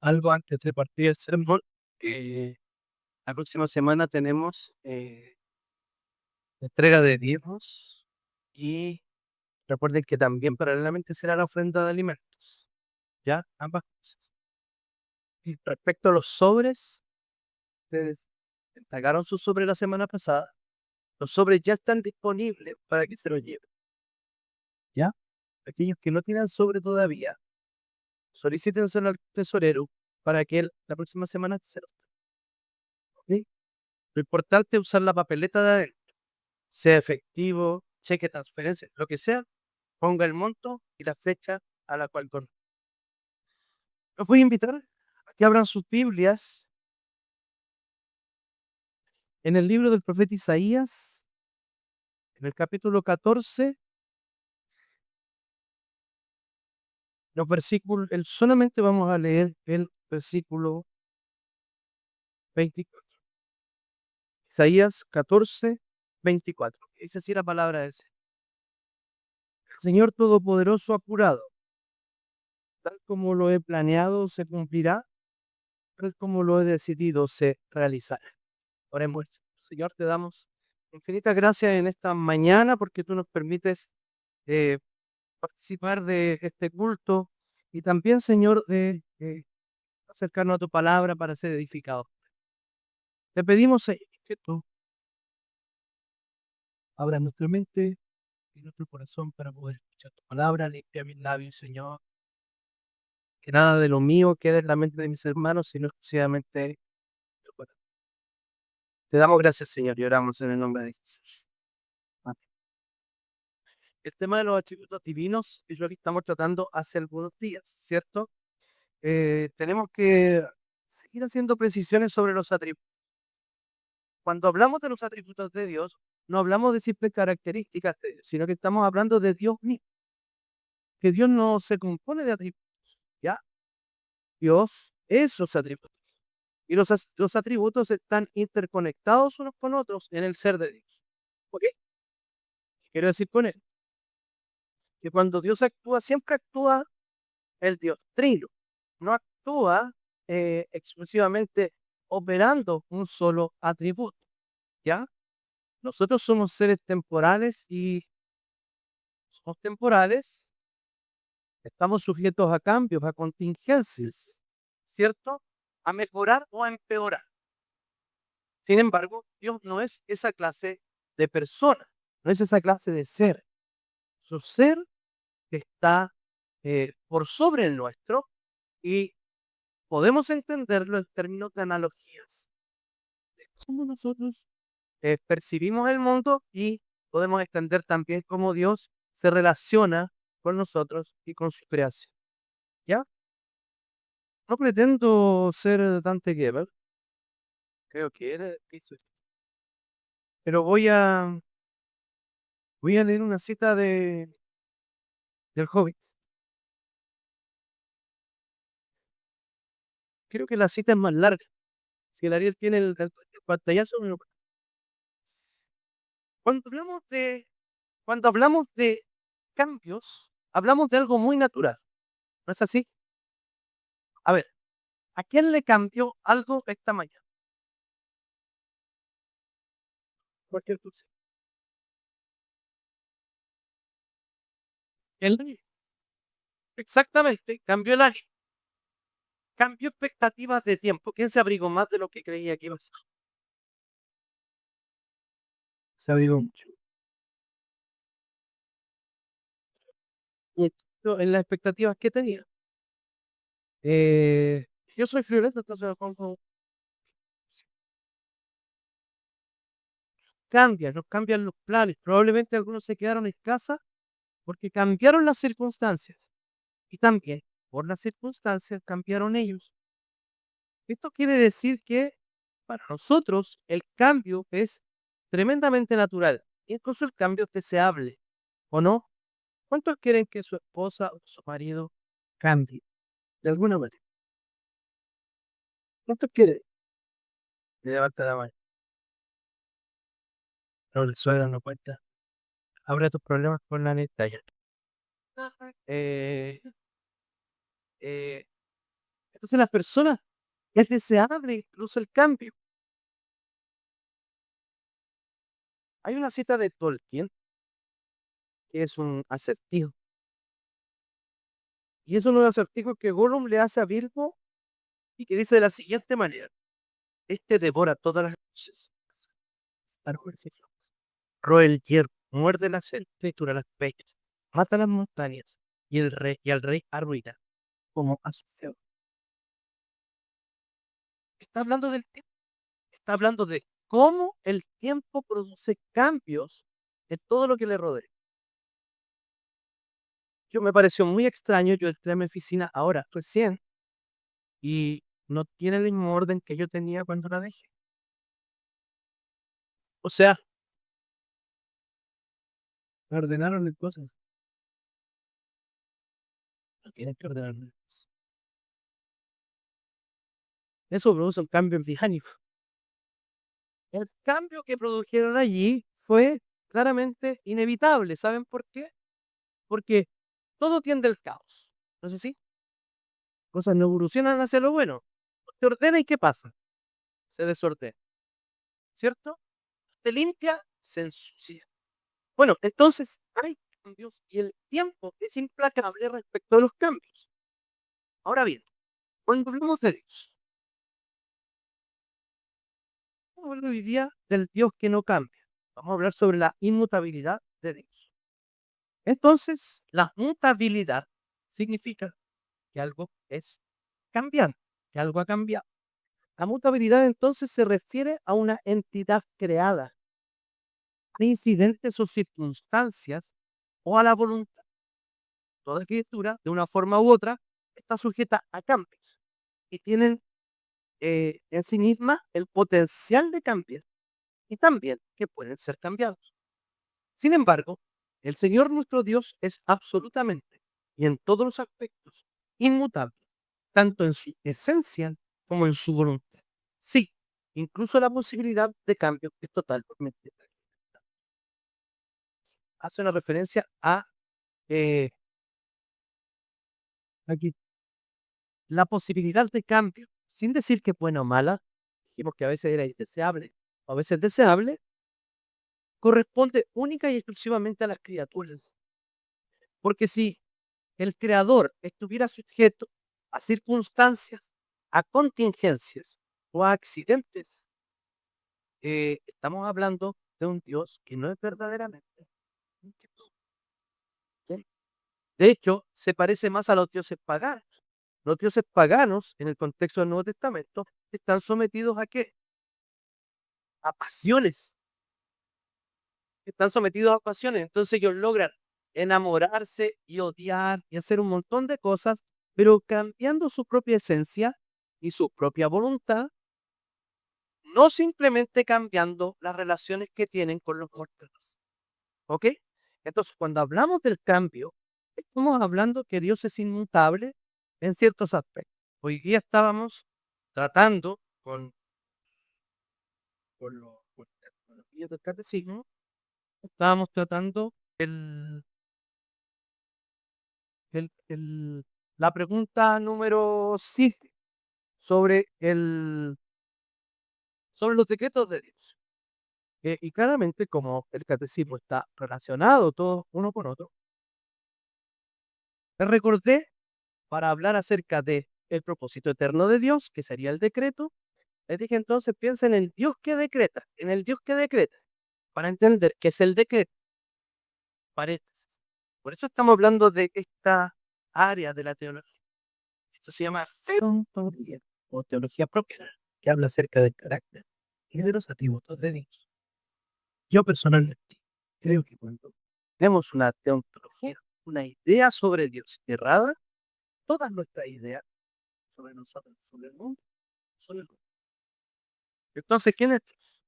Algo antes de partir el sermón. La próxima semana tenemos entrega de diezmos y recuerden que también paralelamente será la ofrenda de alimentos. ¿Ya? Ambas cosas. Y respecto a los sobres, ustedes entregaron sus sobres la semana pasada. Los sobres ya están disponibles para que se los lleven. ¿Ya? Aquellos que no tienen sobre todavía, solicítenselo al tesorero para que él la próxima semana se los dé. ¿Ok? Lo importante es usar la papeleta de adentro, sea efectivo, cheque, transferencia, lo que sea, ponga el monto y la fecha a la cual corre. Los voy a invitar a que abran sus Biblias en el libro del profeta Isaías, en el capítulo 14, los versículos, solamente vamos a leer el versículo 24. Isaías 14, 24. Dice así la palabra del Señor. El Señor Todopoderoso ha jurado, tal como lo he planeado se cumplirá, tal como lo he decidido se realizará. Oremos. Señor, te damos infinitas gracias en esta mañana porque tú nos permites eh, participar de este culto y también, Señor, de acercarnos a tu palabra para ser edificados. Te pedimos, Señor, que tú abras nuestra mente y nuestro corazón para poder escuchar tu palabra. Limpia mis labios, Señor. Que nada de lo mío quede en la mente de mis hermanos, sino exclusivamente tu palabra. Te damos gracias, Señor, y oramos en el nombre de Jesús. Amén. El tema de los atributos divinos es lo que estamos tratando hace algunos días, ¿cierto? Tenemos que seguir haciendo precisiones sobre los atributos. Cuando hablamos de los atributos de Dios, no hablamos de simples características de Dios, sino que estamos hablando de Dios mismo. Que Dios no se compone de atributos, ¿ya? Dios es sus atributos. Y los atributos están interconectados unos con otros en el ser de Dios. ¿Ok? ¿Qué quiero decir con él? Que cuando Dios actúa, siempre actúa el Dios trino. No actúa exclusivamente operando un solo atributo. ¿Ya? Nosotros somos seres temporales y somos temporales, estamos sujetos a cambios, a contingencias, ¿cierto? A mejorar o a empeorar. Sin embargo, Dios no es esa clase de persona, no es esa clase de ser. Su ser está por sobre el nuestro y podemos entenderlo en términos de analogías. De cómo nosotros percibimos el mundo y podemos entender también cómo Dios se relaciona con nosotros y con su creación. ¿Ya? No pretendo ser Dante Gebel, creo que era, pero voy a leer una cita del Hobbit. Creo que la cita es más larga. Si el Ariel tiene el pantallazo, cuando hablamos de, cuando hablamos de cambios, hablamos de algo muy natural. ¿No es así? A ver, ¿a quién le cambió algo esta mañana? Cualquier cosa. El aire. Exactamente, cambió el aire. Cambió expectativas de tiempo. ¿Quién se abrigó más de lo que creía que iba a ser? Se abrigó mucho. Y esto en las expectativas que tenía. Eh, yo soy friolento, entonces nos cambian los planes. Probablemente algunos se quedaron en casa porque cambiaron las circunstancias. Y también, por las circunstancias, cambiaron ellos. Esto quiere decir que para nosotros el cambio es tremendamente natural. Incluso el cambio es deseable, ¿o no? ¿Cuántos quieren que su esposa o su marido cambie de alguna manera? ¿Cuántos quieren? Levanta la mano. No, el suegro no cuenta. Habrá tus problemas con la neta ya. Eh, eh, Entonces las personas es deseable incluso el cambio. Hay una cita de Tolkien que es un acertijo, y es uno de los acertijos que Gollum le hace a Bilbo y que dice de la siguiente manera: este devora todas las luces, árboles y flores, roe el hierro, muerde la selva, tritura las peñas, mata las montañas y al rey arruina como a su feo. Está hablando del tiempo, está hablando de cómo el tiempo produce cambios en todo lo que le rodea. Yo me pareció muy extraño, yo entré a mi oficina ahora, recién, y no tiene el mismo orden que yo tenía cuando la dejé. O sea, me ordenaron las cosas. No tienes que ordenar las cosas. Eso produce un cambio mecánico. El cambio que produjeron allí fue claramente inevitable. ¿Saben por qué? Porque todo tiende al caos. ¿No es así? Cosas no evolucionan hacia lo bueno. Se ordena y ¿qué pasa? Se desordena. ¿Cierto? Se limpia, se ensucia. Bueno, entonces hay cambios y el tiempo es implacable respecto a los cambios. Ahora bien, cuando hablamos de Dios, vamos a hablar hoy día del Dios que no cambia. Vamos a hablar sobre la inmutabilidad de Dios. Entonces, la mutabilidad significa que algo es cambiante, que algo ha cambiado. La mutabilidad entonces se refiere a una entidad creada, a incidentes o circunstancias o a la voluntad. Toda criatura, de una forma u otra, está sujeta a cambios y tienen en sí misma el potencial de cambiar y también que pueden ser cambiados. Sin embargo, el Señor nuestro Dios es absolutamente y en todos los aspectos inmutable, tanto en su esencia como en su voluntad. Sí, incluso la posibilidad de cambio es totalmente. Hace una referencia a eh, aquí, la posibilidad de cambio, sin decir que es buena o mala, dijimos que a veces era indeseable o a veces deseable, corresponde única y exclusivamente a las criaturas. Porque si el creador estuviera sujeto a circunstancias, a contingencias o a accidentes, estamos hablando de un Dios que no es verdaderamente un Dios. ¿Ok? De hecho, se parece más a los dioses paganos. Los dioses paganos, en el contexto del Nuevo Testamento, están sometidos a qué? A pasiones. Están sometidos a pasiones. Entonces ellos logran enamorarse y odiar y hacer un montón de cosas, pero cambiando su propia esencia y su propia voluntad, no simplemente cambiando las relaciones que tienen con los mortales. ¿Ok? Entonces, cuando hablamos del cambio, estamos hablando que Dios es inmutable en ciertos aspectos. Hoy día estábamos tratando con la terminología del catecismo, estábamos tratando el- la pregunta número 7 sobre, sobre los decretos de Dios. Y claramente, como el catecismo está relacionado todo uno con otro, me recordé para hablar acerca de el propósito eterno de Dios, que sería el decreto. Les dije entonces, piensa en el Dios que decreta, en el Dios que decreta, para entender qué es el decreto. Paréntesis. Por eso estamos hablando de esta área de la teología. Esto se llama teontología o teología propia, que habla acerca del carácter y de los atributos de Dios. Yo personalmente creo que cuando tenemos una teontología, una idea sobre Dios errada, todas nuestras ideas sobre nosotros, sobre el mundo, son erróneas. Entonces, ¿quién es Dios?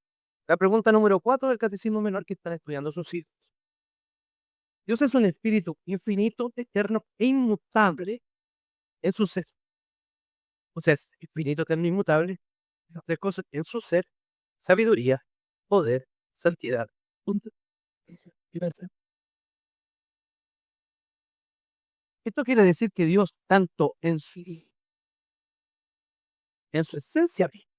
La pregunta número 4 del Catecismo Menor que están estudiando sus hijos. Dios es un espíritu infinito, eterno e inmutable en su ser. O sea, es infinito, eterno e inmutable. Esas tres cosas en su ser: sabiduría, poder, santidad. Punto. Y verdad. Esto quiere decir que Dios, tanto en su en su esencia misma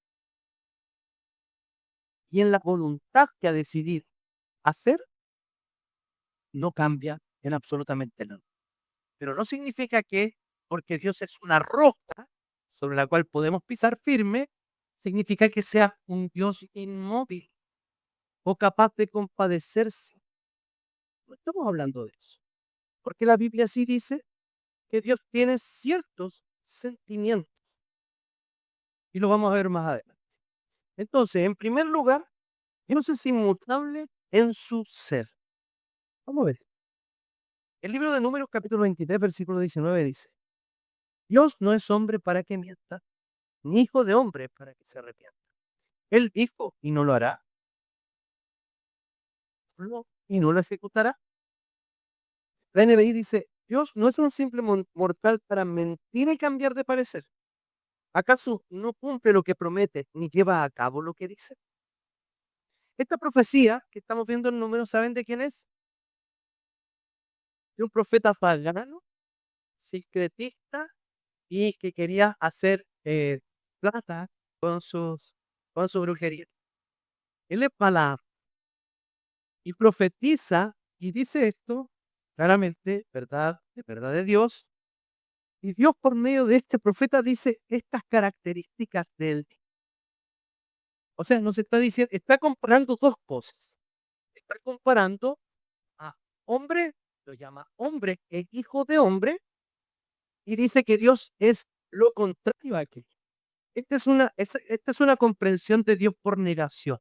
y en la voluntad que ha decidido hacer, no cambia en absolutamente nada. Pero no significa que porque Dios es una roca sobre la cual podemos pisar firme, significa que sea un Dios inmóvil o capaz de compadecerse. No estamos hablando de eso. Porque la Biblia sí dice que Dios tiene ciertos sentimientos y lo vamos a ver más adelante. Entonces, en primer lugar, Dios es inmutable en su ser. Vamos a ver. El libro de Números, capítulo 23, versículo 19 dice: Dios no es hombre para que mienta, ni hijo de hombre para que se arrepienta. Él dijo y no lo hará, y no lo ejecutará. La NBI dice: Dios no es un simple mortal para mentir y cambiar de parecer. ¿Acaso no cumple lo que promete ni lleva a cabo lo que dice? Esta profecía que estamos viendo en Números, ¿saben de quién es? De un profeta pagano, sincretista y que quería hacer plata con su brujería. Él es Balaam y profetiza y dice esto claramente, verdad, de verdad de Dios. Y Dios por medio de este profeta dice estas características de él. O sea, nos está diciendo, está comparando dos cosas. Está comparando a hombre, lo llama hombre e hijo de hombre, y dice que Dios es lo contrario a aquello. Esta es una comprensión de Dios por negación.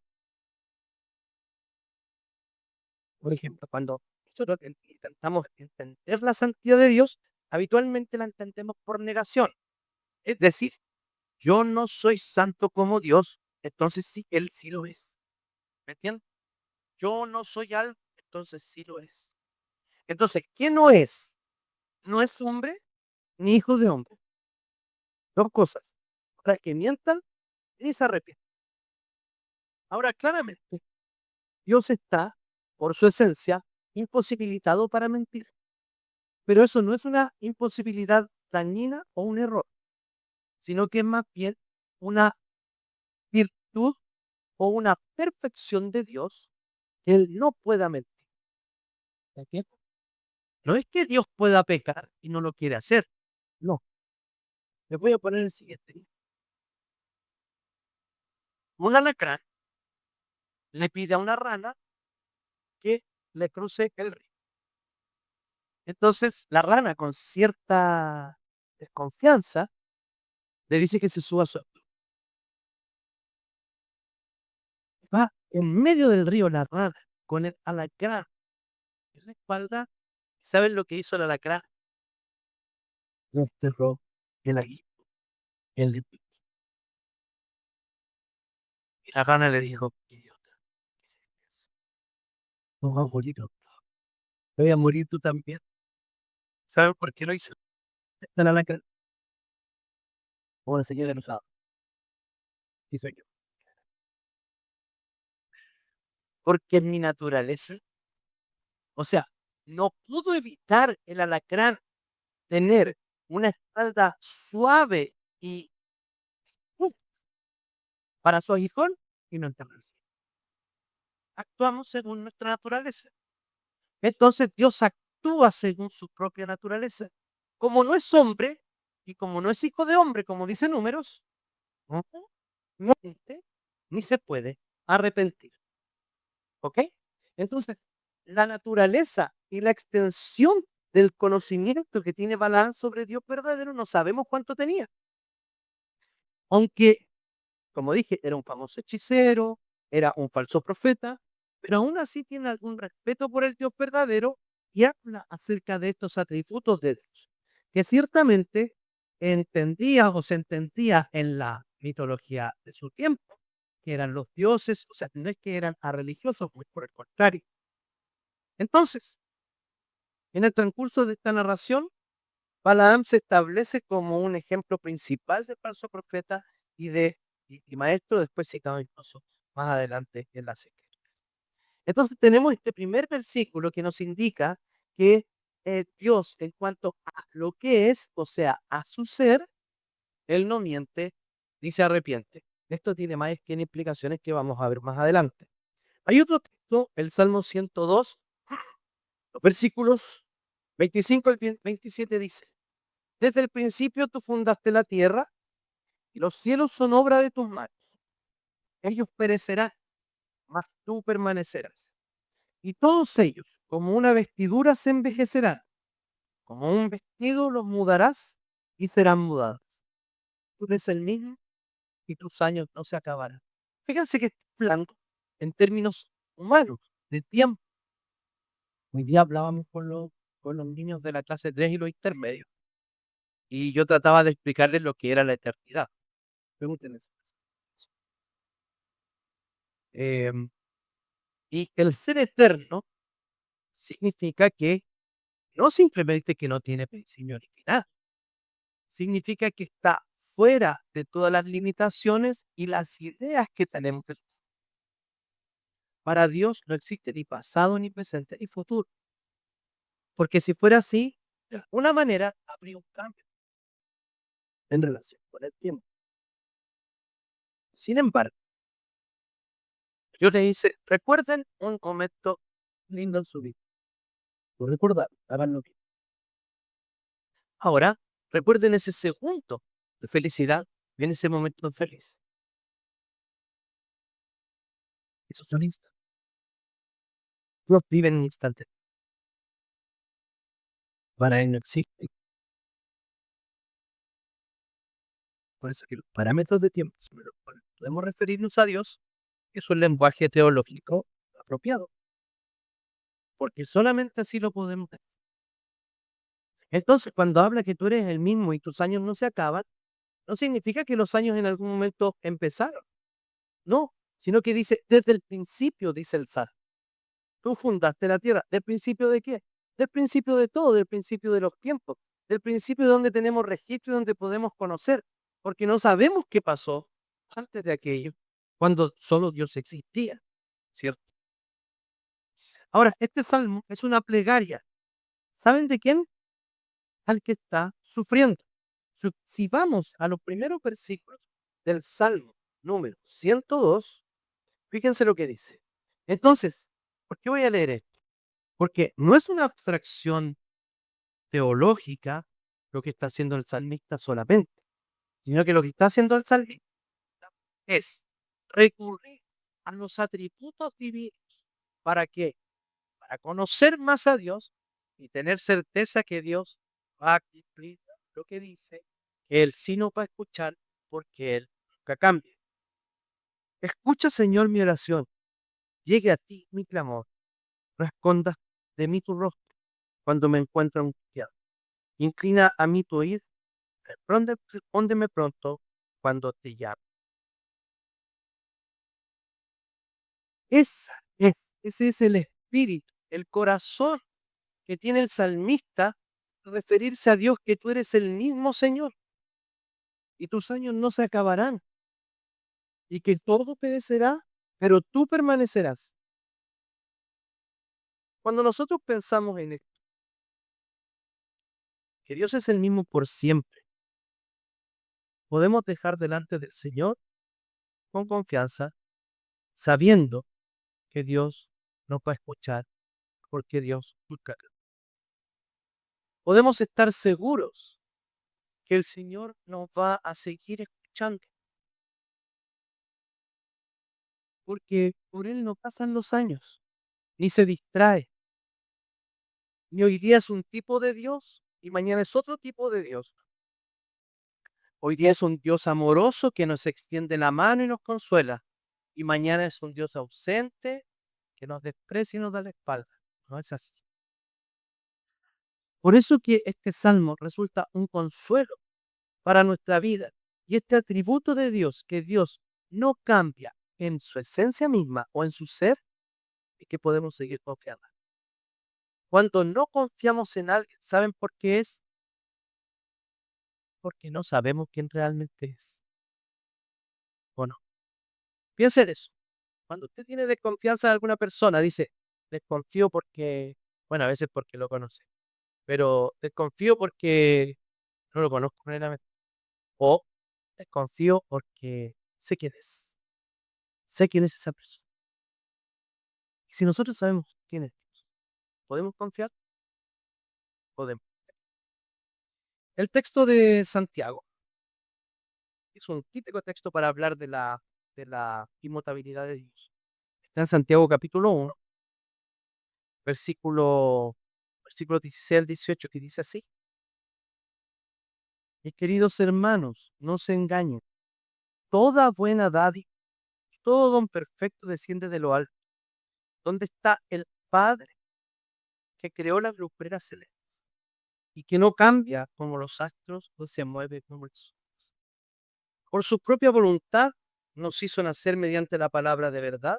Por ejemplo, cuando nosotros intentamos entender la santidad de Dios, habitualmente la entendemos por negación. Es decir, yo no soy santo como Dios, entonces sí, Él sí lo es. ¿Me entiendes? Yo no soy algo, entonces sí lo es. Entonces, ¿qué no es? No es hombre ni hijo de hombre. Dos cosas. Para que mientan ni se arrepientan. Ahora, claramente, Dios está, por su esencia, imposibilitado para mentir. Pero eso no es una imposibilidad dañina o un error, sino que es más bien una virtud o una perfección de Dios que Él no pueda mentir. ¿Me entiendes? No es que Dios pueda pecar y no lo quiere hacer. No. Les voy a poner el siguiente. Un alacrán le pide a una rana que le cruce el río. Entonces, la rana, con cierta desconfianza, le dice que se suba a su. Va en medio del río la rana con el alacrán en la espalda. ¿Saben lo que hizo el alacrán? Lo enterró en la guía. Y la rana le dijo: idiota, ¿qué hiciste eso? No vas a morir, no. Te voy a morir tú también. ¿Saben por qué lo hizo? El alacrán. Como la señora enojada. Y soy yo. Porque en mi naturaleza, o sea, no pudo evitar el alacrán tener una espalda suave y para su aguijón y no enterrarse. Actuamos según nuestra naturaleza. Entonces Dios actúa según su propia naturaleza. Como no es hombre y como no es hijo de hombre, como dice Números, no, no existe ni se puede arrepentir. ¿Ok? Entonces, la naturaleza y la extensión del conocimiento que tiene Balaam sobre Dios verdadero no sabemos cuánto tenía. Aunque, como dije, era un famoso hechicero, era un falso profeta, pero aún así tiene algún respeto por el Dios verdadero y habla acerca de estos atributos de Dios, que ciertamente entendía o se entendía en la mitología de su tiempo, que eran los dioses, o sea, no es que eran a religiosos, muy por el contrario. Entonces, en el transcurso de esta narración, Balaam se establece como un ejemplo principal de falso profeta y maestro, después citado incluso más adelante en la sequía. Entonces tenemos este primer versículo que nos indica que Dios, en cuanto a lo que es, o sea, a su ser, Él no miente ni se arrepiente. Esto tiene más que implicaciones que vamos a ver más adelante. Hay otro texto, el Salmo 102, los versículos 25 al 27 dice: Desde el principio tú fundaste la tierra y los cielos son obra de tus manos. Ellos perecerán, mas tú permanecerás. Y todos ellos, como una vestidura, se envejecerán. Como un vestido los mudarás y serán mudados. Tú eres el mismo y tus años no se acabarán. Fíjense que está hablando en términos humanos, de tiempo. Hoy día hablábamos con los niños de la clase 3 y los intermedios. Y yo trataba de explicarles lo que era la eternidad. Pregúntenle eso. Em, y el ser eterno significa que no simplemente que no tiene principio ni final, significa que está fuera de todas las limitaciones y las ideas que tenemos. Para Dios no existe ni pasado, ni presente, ni futuro. Porque si fuera así, de alguna manera habría un cambio en relación con el tiempo. Sin embargo, Dios le dice, recuerden un momento lindo en su vida. Lo recordaron, háganlo bien. Ahora, recuerden ese segundo de felicidad en ese momento feliz. Eso es un instante. Dios vive en un instante. Para él no existe. Por eso que los parámetros de tiempo sobre los cuales podemos referirnos a Dios es un lenguaje teológico apropiado. Porque solamente así lo podemos ver. Entonces, cuando habla que tú eres el mismo y tus años no se acaban, no significa que los años en algún momento empezaron. No, sino que dice, desde el principio, dice el Salmo. Tú fundaste la tierra. ¿Del principio de qué? Del principio de todo, del principio de los tiempos, del principio de donde tenemos registro y donde podemos conocer, porque no sabemos qué pasó antes de aquello, cuando solo Dios existía, ¿cierto? Ahora, este salmo es una plegaria. ¿Saben de quién? Al que está sufriendo. Si vamos a los primeros versículos del Salmo número 102, fíjense lo que dice. Entonces, ¿por qué voy a leer esto? Porque no es una abstracción teológica lo que está haciendo el salmista solamente, sino que lo que está haciendo el salmista es recurrir a los atributos divinos. ¿Para qué? Para conocer más a Dios y tener certeza que Dios va a cumplir lo que dice, que Él sí nos va a escuchar porque Él nunca cambia. Escucha, Señor, mi oración. Llegue a ti mi clamor. No escondas de mí tu rostro cuando me encuentro angustiado. Inclina a mí tu oído. Respóndeme pronto cuando te llame. Ese es el espíritu, el corazón que tiene el salmista, referirse a Dios, que tú eres el mismo Señor y tus años no se acabarán y que todo perecerá, pero tú permanecerás. Cuando nosotros pensamos en esto, que Dios es el mismo por siempre, podemos dejar delante del Señor con confianza, sabiendo que Dios nos va a escuchar, porque Dios nunca. Podemos estar seguros que el Señor nos va a seguir escuchando, porque por Él no pasan los años, ni se distrae, ni hoy día es un tipo de Dios y mañana es otro tipo de Dios. Hoy día es un Dios amoroso que nos extiende la mano y nos consuela, y mañana es un Dios ausente que nos desprecia y nos da la espalda. No es así. Por eso que este salmo resulta un consuelo para nuestra vida. Y este atributo de Dios, que Dios no cambia en su esencia misma o en su ser, es que podemos seguir confiando. Cuando no confiamos en alguien, ¿saben por qué es? Porque no sabemos quién realmente es. ¿O no? Piense en eso. Cuando usted tiene desconfianza de alguna persona, dice, desconfío porque, bueno, a veces porque lo conoce, pero desconfío porque no lo conozco plenamente. O Desconfío porque sé quién es. Sé quién es esa persona. Y si nosotros sabemos quién es Dios, ¿podemos confiar? Podemos. El texto de Santiago es un típico texto para hablar de la inmutabilidad de Dios. Está en Santiago capítulo 1, versículo, versículo 16 al 18, que dice así: Mis queridos hermanos, no se engañen. Toda buena dádiva, todo don perfecto desciende de lo alto, donde está el Padre que creó las lumbreras celestes y que no cambia como los astros o se mueve como el sol. Por su propia voluntad nos hizo nacer mediante la palabra de verdad,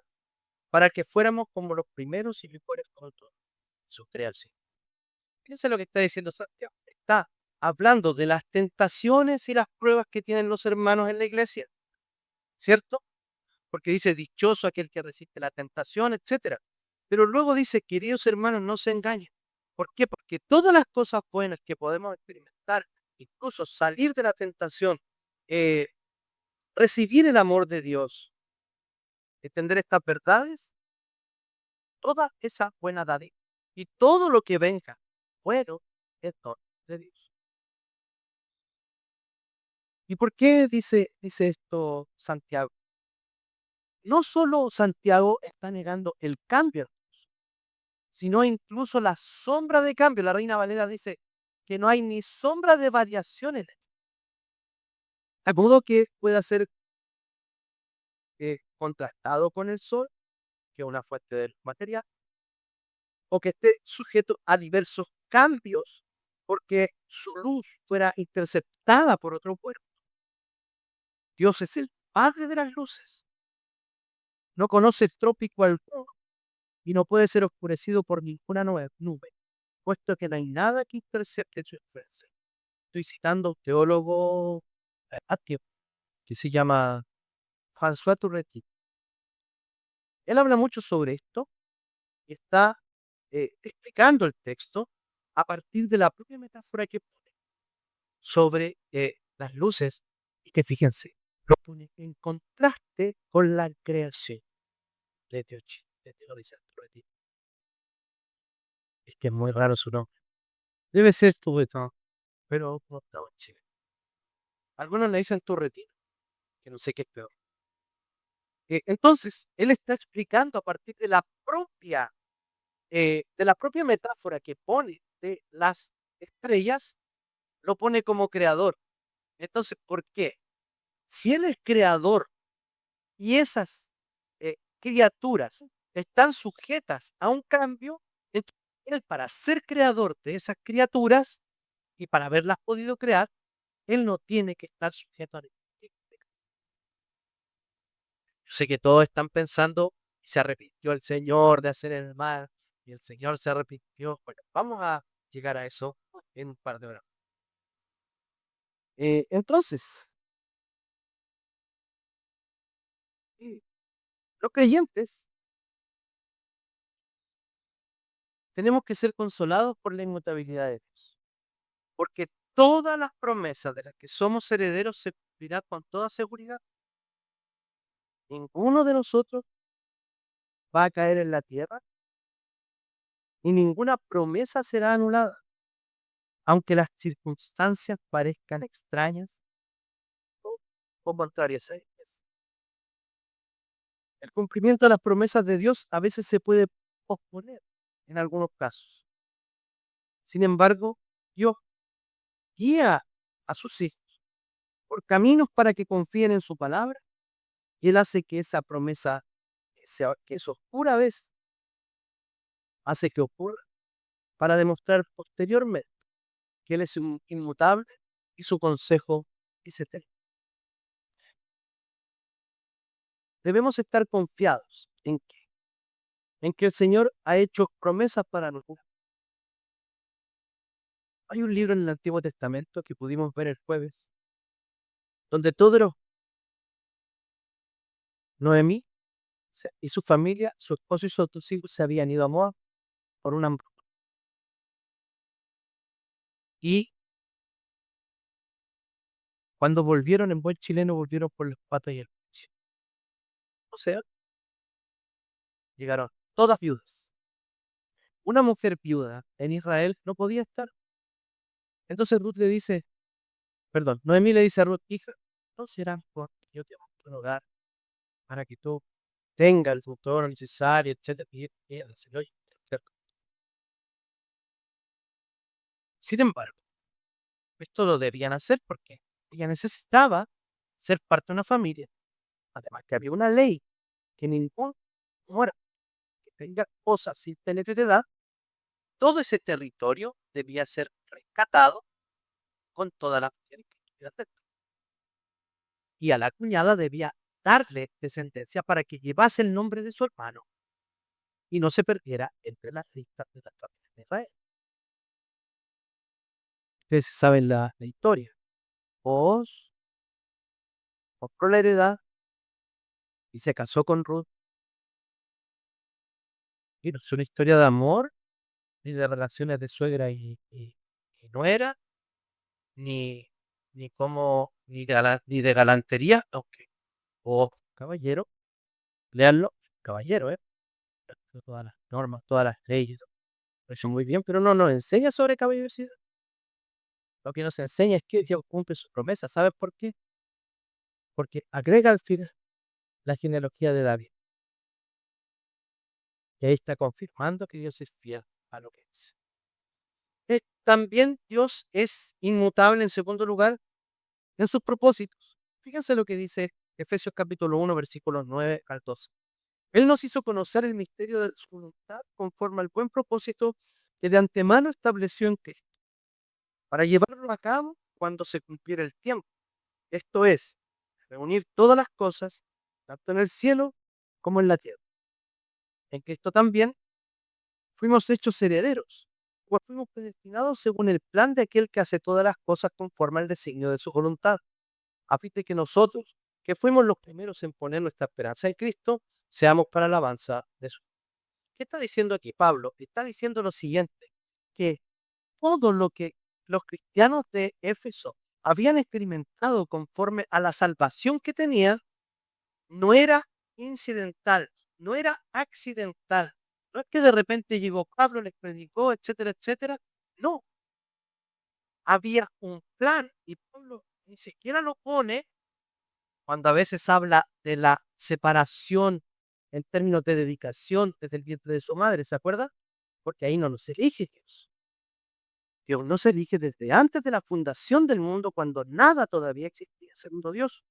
para que fuéramos como los primeros y mejores como todos. Eso crea el Señor. Fíjense lo que está diciendo Santiago. Está hablando de las tentaciones y las pruebas que tienen los hermanos en la iglesia, ¿cierto? Porque dice, dichoso aquel que resiste la tentación, etcétera. Pero luego dice, queridos hermanos, no se engañen. ¿Por qué? Porque todas las cosas buenas que podemos experimentar, incluso salir de la tentación, eh, recibir el amor de Dios, entender estas verdades, toda esa buena dádiva y todo lo que venga, bueno, es don de Dios. ¿Y por qué dice esto Santiago? No solo Santiago está negando el cambio, sino incluso la sombra de cambio. La Reina Valera dice que no hay ni sombra de variación en él. A modo que pueda ser contrastado con el Sol, que es una fuente de luz material, o que esté sujeto a diversos cambios porque su luz fuera interceptada por otro cuerpo. Dios es el Padre de las luces. No conoce trópico alguno y no puede ser oscurecido por ninguna nube, puesto que no hay nada que intercepte su influencia. Estoy citando a un teólogo ateo que se llama François Turretin. Él habla mucho sobre esto y está explicando el texto a partir de la propia metáfora que pone sobre las luces y que fíjense, lo pone en contraste con la creación de Teochi, de teoría Turretin. Es que es muy raro su nombre. Debe ser Turretin, pero no está en Chile. Algunos le dicen Turretin, que no sé qué es peor. Entonces, él está explicando a partir de la propia metáfora que pone de las estrellas, lo pone como creador. Entonces, ¿por qué? Si él es creador y esas criaturas están sujetas a un cambio, entonces él para ser creador de esas criaturas y para haberlas podido crear, él no tiene que estar sujeto a ningún tipo de cambio. Yo sé que todos están pensando, se arrepintió el Señor de hacer el mal, y el Señor se arrepintió. Bueno, vamos a llegar a eso en un par de horas. Entonces, eh, los creyentes tenemos que ser consolados por la inmutabilidad de Dios, porque todas las promesas de las que somos herederos se cumplirán con toda seguridad. Ninguno de nosotros va a caer en la tierra y ninguna promesa será anulada, aunque las circunstancias parezcan extrañas o contrarias a ellas. El cumplimiento de las promesas de Dios a veces se puede posponer en algunos casos. Sin embargo, Dios guía a sus hijos por caminos para que confíen en su palabra y Él hace que esa promesa, que es oscura a veces, hace que ocurra para demostrar posteriormente que Él es inmutable y su consejo es eterno. Debemos estar confiados en que el Señor ha hecho promesas para nosotros. Hay un libro en el Antiguo Testamento que pudimos ver el jueves, donde todo era Noemí y su familia, su esposo y sus dos hijos se habían ido a Moab por una hambruna. Y Cuando volvieron en buen chileno, volvieron por las patas y el pecho. O sea, llegaron todas viudas. Una mujer viuda en Israel no podía estar. Entonces Ruth le dice, perdón, Noemí le dice a Ruth, hija, no serán por yo te amo un hogar para que tú tengas el todo lo necesario, etcétera. Y ella dice, oye, cerca. Sin embargo, esto lo debían hacer porque ella necesitaba ser parte de una familia. Además que había una ley que ningún muera que tenga cosas sin tener heredad, todo ese territorio debía ser rescatado con todas las mujeres que estuvieran dentro. Y a la cuñada debía darle descendencia para que llevase el nombre de su hermano y no se perdiera entre las listas de las familias de Israel. Ustedes saben la historia. Vos compró la heredad y se casó con Ruth. Y no es una historia de amor, ni de relaciones de suegra y nuera, ni, ni de galantería, aunque, oh, caballero, leanlo, caballero, todas las normas, todas las leyes, lo hizo muy bien, pero no nos enseña sobre caballerosidad. Lo que nos enseña es que Dios cumple sus promesas. ¿Sabes por qué? Porque agrega al final la genealogía de David. Y ahí está confirmando que Dios es fiel a lo que dice. También Dios es inmutable en segundo lugar en sus propósitos. Fíjense lo que dice Efesios capítulo 1, versículos 9 al 12. Él nos hizo conocer el misterio de su voluntad conforme al buen propósito que de antemano estableció en Cristo, para llevarlo a cabo cuando se cumpliera el tiempo. Esto es, reunir todas las cosas, tanto en el cielo como en la tierra. En Cristo también fuimos hechos herederos, pues fuimos predestinados según el plan de aquel que hace todas las cosas conforme al designio de su voluntad, a fin de que nosotros, que fuimos los primeros en poner nuestra esperanza en Cristo, seamos para alabanza de su. ¿Qué está diciendo aquí Pablo? Está diciendo lo siguiente, que todo lo que los cristianos de Éfeso habían experimentado conforme a la salvación que tenían, no era incidental, no era accidental. No es que de repente llegó Pablo, les predicó, etcétera, etcétera. No, había un plan y Pablo ni siquiera lo pone cuando a veces habla de la separación en términos de dedicación desde el vientre de su madre, ¿se acuerda? Porque ahí no nos elige Dios. Dios nos elige desde antes de la fundación del mundo, cuando nada todavía existía, segundo Dios.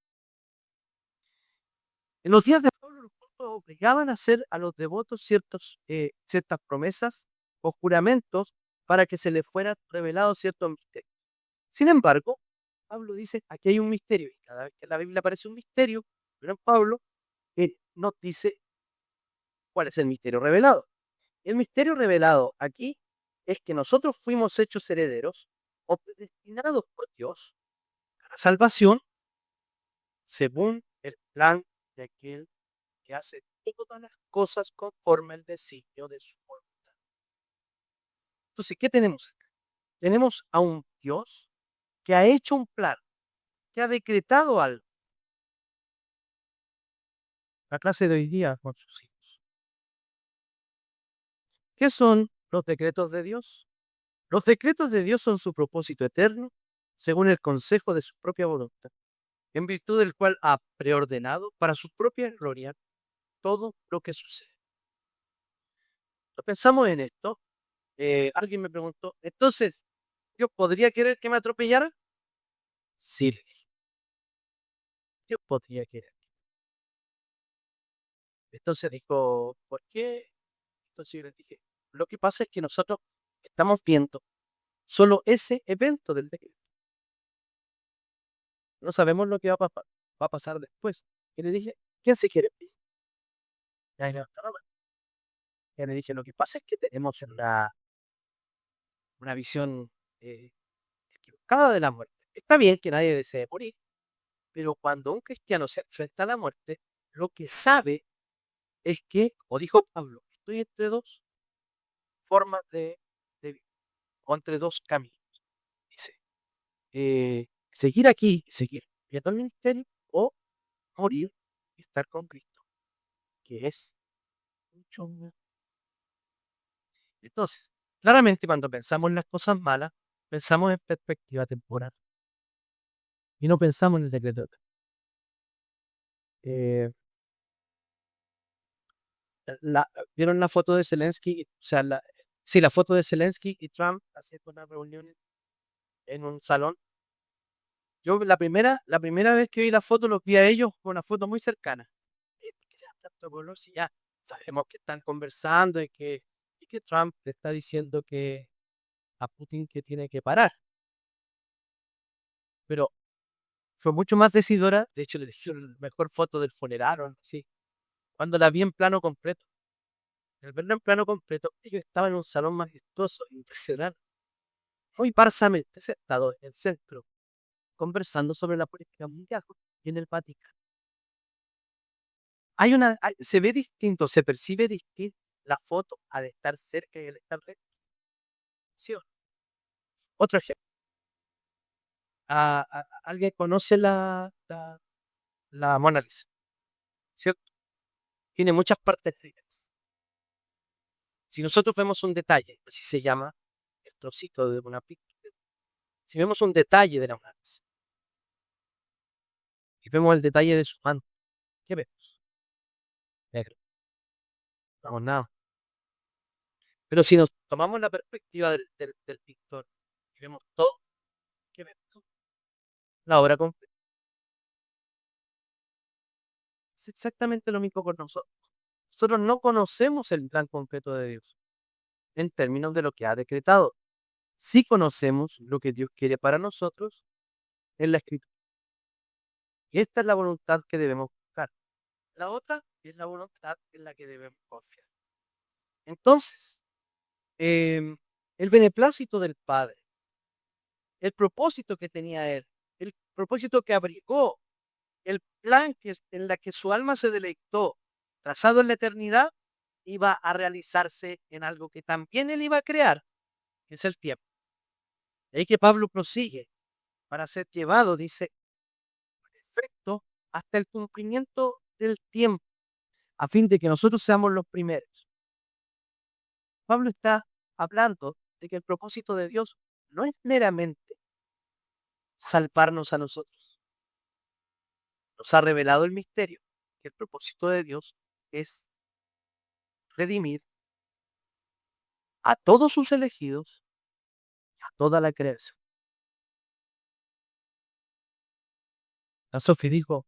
En los días de Pablo, los cultos obligaban a hacer a los devotos ciertas promesas o juramentos para que se les fuera revelado cierto misterio. Sin embargo, Pablo dice, aquí hay un misterio, y cada vez que en la Biblia aparece un misterio, pero en Pablo, nos dice cuál es el misterio revelado. El misterio revelado aquí es que nosotros fuimos hechos herederos o predestinados por Dios a la salvación según el plan de aquel que hace todas las cosas conforme al designio de su voluntad. Entonces, ¿qué tenemos acá? Tenemos a un Dios que ha hecho un plan, que ha decretado algo. La clase de hoy día con sus hijos. ¿Qué son los decretos de Dios? Los decretos de Dios son su propósito eterno, según el consejo de su propia voluntad, en virtud del cual ha preordenado para su propia gloria todo lo que sucede. Cuando pensamos en esto, alguien me preguntó, entonces, ¿Dios podría querer que me atropellara? Sí, Dios podría querer. Entonces dijo, ¿por qué? Entonces yo les dije, lo que pasa es que nosotros estamos viendo solo ese evento del decreto. No sabemos lo que va a pasar después. Y le dije, ¿quién se quiere? Y ahí levantó la mano. Y le dije, lo que pasa es que tenemos una visión equivocada de la muerte. Está bien que nadie desee morir, pero cuando un cristiano se enfrenta a la muerte, lo que sabe es que, como dijo Pablo, estoy entre dos formas de vivir, o entre dos caminos. Dice, seguir aquí, seguir viendo el ministerio o morir y estar con Cristo, que es mucho mejor. Entonces, claramente cuando pensamos en las cosas malas, pensamos en perspectiva temporal y no pensamos en el decreto. Eh, la, ¿Vieron la foto de Zelensky? O sea, sí, la foto de Zelensky y Trump haciendo una reunión en un salón. Yo la primera vez que vi la foto los vi a ellos con una foto muy cercana. ¿Por qué se dan tanto color si ya sabemos que están conversando y que Trump le está diciendo que a Putin que tiene que parar? Pero fue mucho más decidora. De hecho, le dijeron la mejor foto del funeral, o algo así. Cuando la vi en plano completo. Al verla en plano completo, ellos estaban en un salón majestuoso, impresionante, muy parsamente sentados en el centro, conversando sobre la política mundial y en el Vaticano. Se ve distinto, se percibe distinto la foto al estar cerca y al estar lejos. ¿Sí o no? Otro ejemplo. ¿Alguien conoce la Mona Lisa? ¿Cierto? Tiene muchas partes negras. Si nosotros vemos un detalle, así se llama el trocito de una pintura, si vemos un detalle de la Mona Lisa y vemos el detalle de su mano, ¿qué vemos? Negro. No vemos nada. Pero si nos tomamos la perspectiva del pintor y vemos todo, ¿qué vemos? La obra completa. Es exactamente lo mismo con nosotros. Nosotros no conocemos el plan completo de Dios en términos de lo que ha decretado. Sí conocemos lo que Dios quiere para nosotros en la Escritura. Y esta es la voluntad que debemos buscar. La otra es la voluntad en la que debemos confiar. Entonces, el beneplácito del Padre, el propósito que tenía Él, el propósito que abrigó, el plan en la que su alma se deleitó, trazado en la eternidad, iba a realizarse en algo que también Él iba a crear, que es el tiempo. Y ahí que Pablo prosigue para ser llevado, dice, perfecto hasta el cumplimiento del tiempo, a fin de que nosotros seamos los primeros. Pablo está hablando de que el propósito de Dios no es meramente salvarnos a nosotros. Nos ha revelado el misterio, que el propósito de Dios es redimir a todos sus elegidos, a toda la creación. La Sophie dijo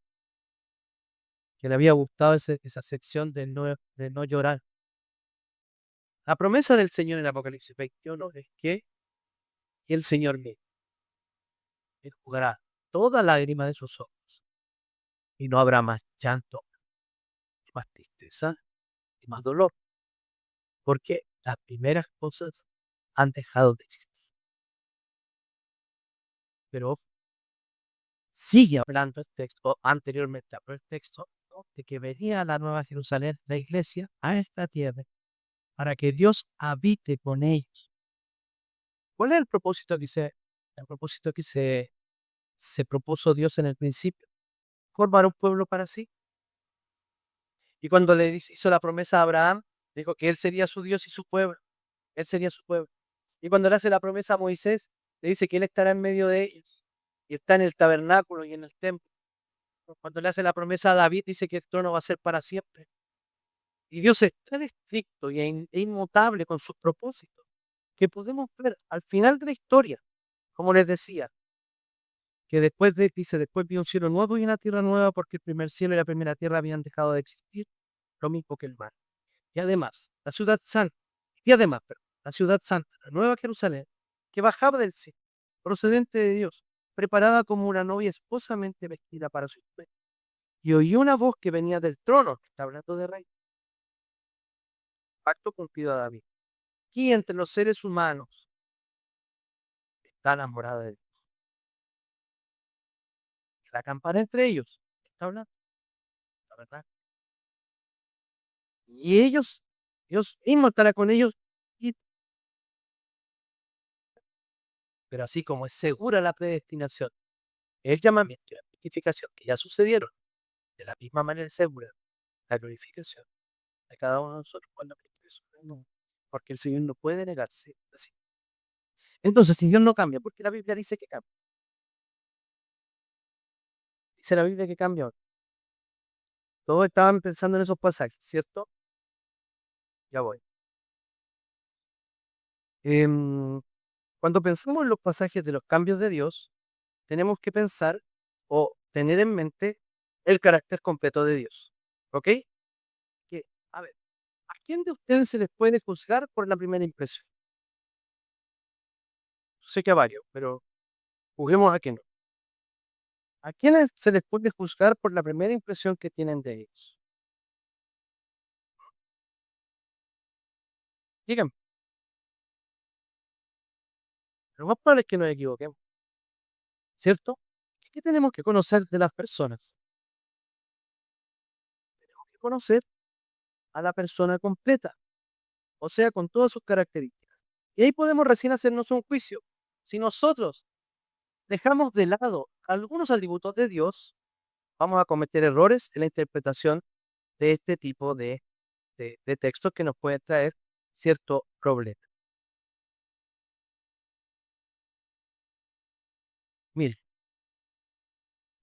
que le había gustado esa sección de no llorar. La promesa del Señor en Apocalipsis 21 es que el Señor mismo enjugará toda lágrima de sus ojos y no habrá más llanto, más tristeza y más dolor, porque las primeras cosas han dejado de existir. Pero sigue hablando el texto, anteriormente habló el texto, ¿no?, de que venía la Nueva Jerusalén, la iglesia, a esta tierra, para que Dios habite con ellos. ¿Cuál es el propósito que se propuso Dios en el principio? Formar un pueblo para sí. Y cuando hizo la promesa a Abraham, dijo que él sería su Dios y su pueblo. Él sería su pueblo. Y cuando le hace la promesa a Moisés, le dice que él estará en medio de ellos. Y está en el tabernáculo y en el templo. Cuando le hace la promesa a David, dice que el trono va a ser para siempre. Y Dios es tan estricto e inmutable con sus propósitos que podemos ver al final de la historia, como les decía, que después vi un cielo nuevo y una tierra nueva porque el primer cielo y la primera tierra habían dejado de existir, lo mismo que el mar. Y además, la ciudad santa, la nueva Jerusalén, que bajaba del cielo, procedente de Dios, preparada como una novia esposamente vestida para su esposo. Y oí una voz que venía del trono, que está hablando de rey, pacto cumplido a David. Aquí entre los seres humanos está la morada de Dios. La campana entre ellos, ¿qué está hablando? La verdad. Y ellos, Dios mismo estará con ellos, y, pero así como es segura la predestinación, el llamamiento y la justificación que ya sucedieron, de la misma manera asegura la glorificación de cada uno de nosotros cuando Cristo Jesús venga. Porque el Señor no puede negarse así. Entonces, si Dios no cambia, porque la Biblia dice que cambia. Dice la Biblia que cambia. Todos estaban pensando en esos pasajes, ¿cierto? Ya voy. Em, Cuando pensamos en los pasajes de los cambios de Dios, tenemos que pensar o tener en mente el carácter completo de Dios. ¿Ok? Que, a ver, ¿a quién de ustedes se les puede juzgar por la primera impresión? Sé que a varios, pero juguemos a que no. ¿A quiénes se les puede juzgar por la primera impresión que tienen de ellos? Díganme, lo más probable es que nos equivoquemos, ¿cierto? ¿Qué tenemos que conocer de las personas? Tenemos que conocer a la persona completa, o sea, con todas sus características. Y ahí podemos recién hacernos un juicio. Si nosotros dejamos de lado algunos atributos de Dios, vamos a cometer errores en la interpretación de este tipo de textos que nos pueden traer cierto problema. Mire,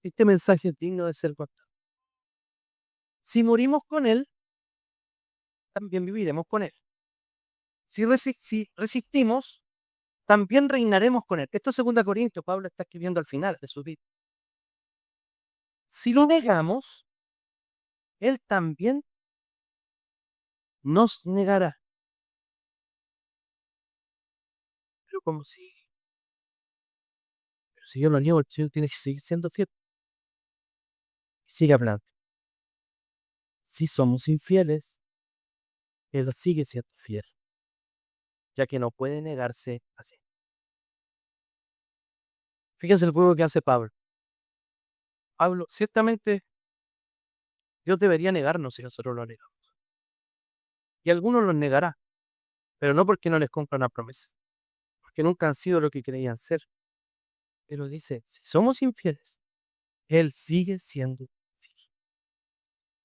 este mensaje es digno de ser guardado. Si morimos con Él, también viviremos con Él. Si resistimos, también reinaremos con Él. Esto es 2 Corintios, Pablo está escribiendo al final de su vida. Si lo negamos, Él también nos negará. Pero como si yo lo niego, el Señor tiene que seguir siendo fiel. Y sigue hablando. Si somos infieles, Él sigue siendo fiel, ya que no puede negarse así. Fíjense el juego que hace Pablo. Pablo, ciertamente Dios debería negarnos si nosotros lo negamos. Y algunos los negará, pero no porque no les cumpla una promesa, porque nunca han sido lo que creían ser. Pero dice, si somos infieles, Él sigue siendo fiel.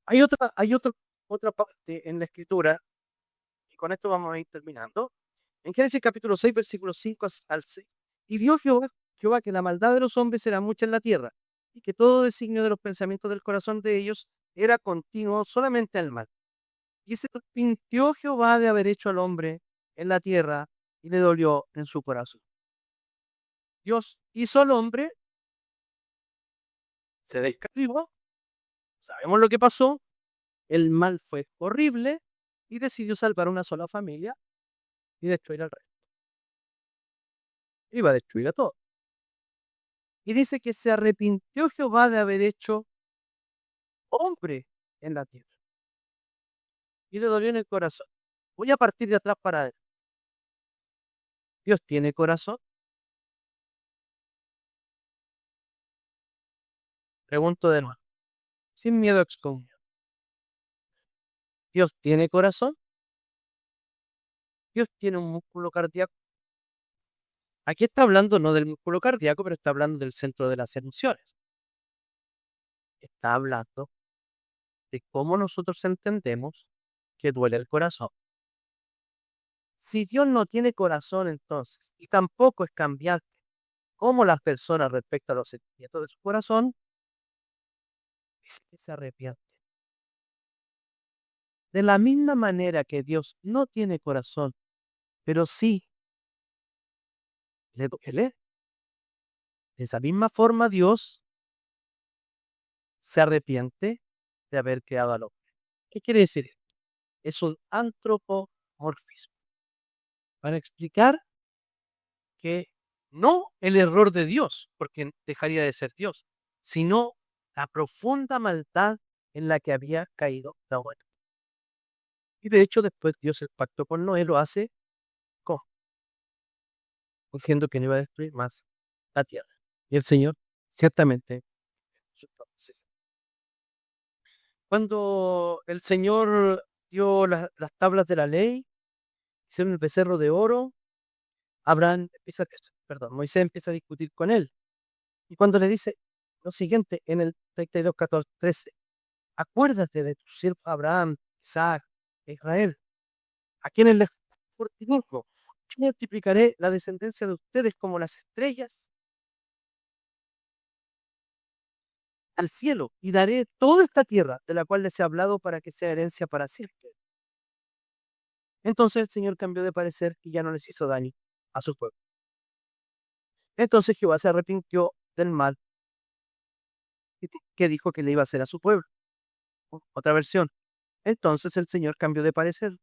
Hay otra parte en la escritura, y con esto vamos a ir terminando. En Génesis capítulo 6, versículos 5 al 6. Y vio Jehová que la maldad de los hombres era mucha en la tierra, y que todo designio de los pensamientos del corazón de ellos era continuo solamente al mal. Y se arrepintió Jehová de haber hecho al hombre en la tierra, y le dolió en su corazón. Dios hizo al hombre, se descarrió, sabemos lo que pasó, el mal fue horrible, y decidió salvar una sola familia y destruir al resto. Iba a destruir a todos. Y dice que se arrepintió Jehová de haber hecho hombre en la tierra. Y le dolió en el corazón. Voy a partir de atrás para él. Dios tiene corazón. Pregunto de nuevo, sin miedo a excomunión. Dios tiene corazón. Dios tiene un músculo cardíaco. Aquí está hablando no del músculo cardíaco, pero está hablando del centro de las emociones. Está hablando de cómo nosotros entendemos que duele el corazón. Si Dios no tiene corazón entonces, y tampoco es cambiante como las personas respecto a los sentimientos de su corazón, dice que se arrepiente. De la misma manera que Dios no tiene corazón, pero sí le duele, de esa misma forma Dios se arrepiente de haber creado al hombre. ¿Qué quiere decir esto? Es un antropomorfismo. Para explicar que no el error de Dios, porque dejaría de ser Dios, sino la profunda maldad en la que había caído la humanidad. Y de hecho después Dios el pacto con Noé lo hace ¿cómo? Diciendo que no iba a destruir más la tierra. Y el Señor, ciertamente, sus promesas. Cuando el Señor dio las tablas de la ley, hicieron el becerro de oro, Moisés empieza a discutir con él. Y cuando le dice, lo siguiente en el 32, 14, 13. Acuérdate de tu siervo Abraham, Isaac, e Israel, a quienes les por ti mismo. Yo multiplicaré la descendencia de ustedes como las estrellas al cielo y daré toda esta tierra de la cual les he hablado para que sea herencia para siempre. Entonces el Señor cambió de parecer y ya no les hizo daño a su pueblo. Entonces Jehová se arrepintió del mal que dijo que le iba a hacer a su pueblo. Otra versión. Entonces el Señor cambió de parecer.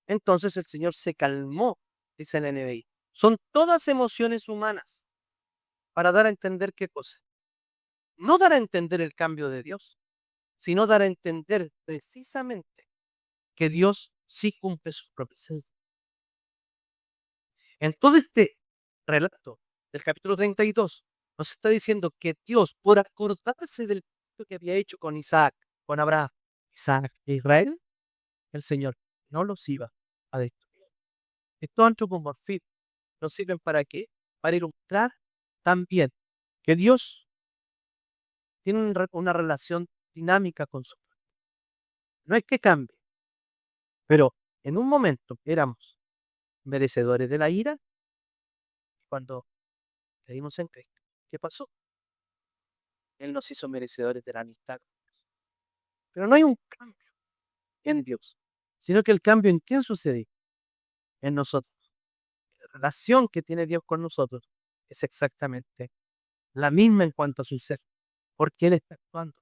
Entonces el Señor se calmó, dice el NBI. Son todas emociones humanas para dar a entender qué cosa. No dar a entender el cambio de Dios, sino dar a entender precisamente que Dios sí cumple sus promesas. En todo este relato del capítulo 32, nos está diciendo que Dios, por acordarse del pacto que había hecho con Isaac, con Abraham, Isaac e Israel, el Señor no los iba a destruir. Estos antropomorfismos nos sirven para qué? Para ilustrar también que Dios tiene una relación dinámica con su pueblo. No es que cambie, pero en un momento éramos merecedores de la ira cuando creímos en Cristo. ¿Qué pasó? Él nos hizo merecedores de la amistad. Pero no hay un cambio en Dios, sino que el cambio en quién sucede, en nosotros. La relación que tiene Dios con nosotros es exactamente la misma en cuanto a su ser, porque Él está actuando,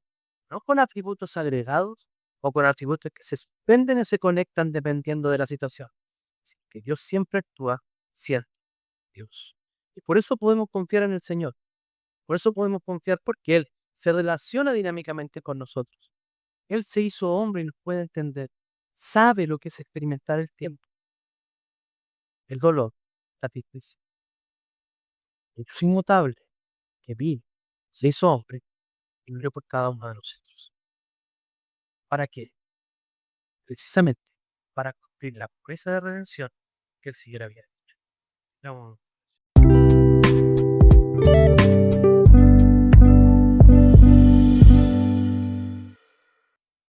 no con atributos agregados o con atributos que se suspenden y se conectan dependiendo de la situación, sino que Dios siempre actúa siendo Dios. Y por eso podemos confiar en el Señor, por eso podemos confiar porque Él se relaciona dinámicamente con nosotros. Él se hizo hombre y nos puede entender. Sabe lo que es experimentar el tiempo, el dolor, la tristeza. El Dios inmutable que vino, se hizo hombre y murió por cada uno de nosotros. ¿Para qué? Precisamente para cumplir la promesa de redención que el Señor había hecho.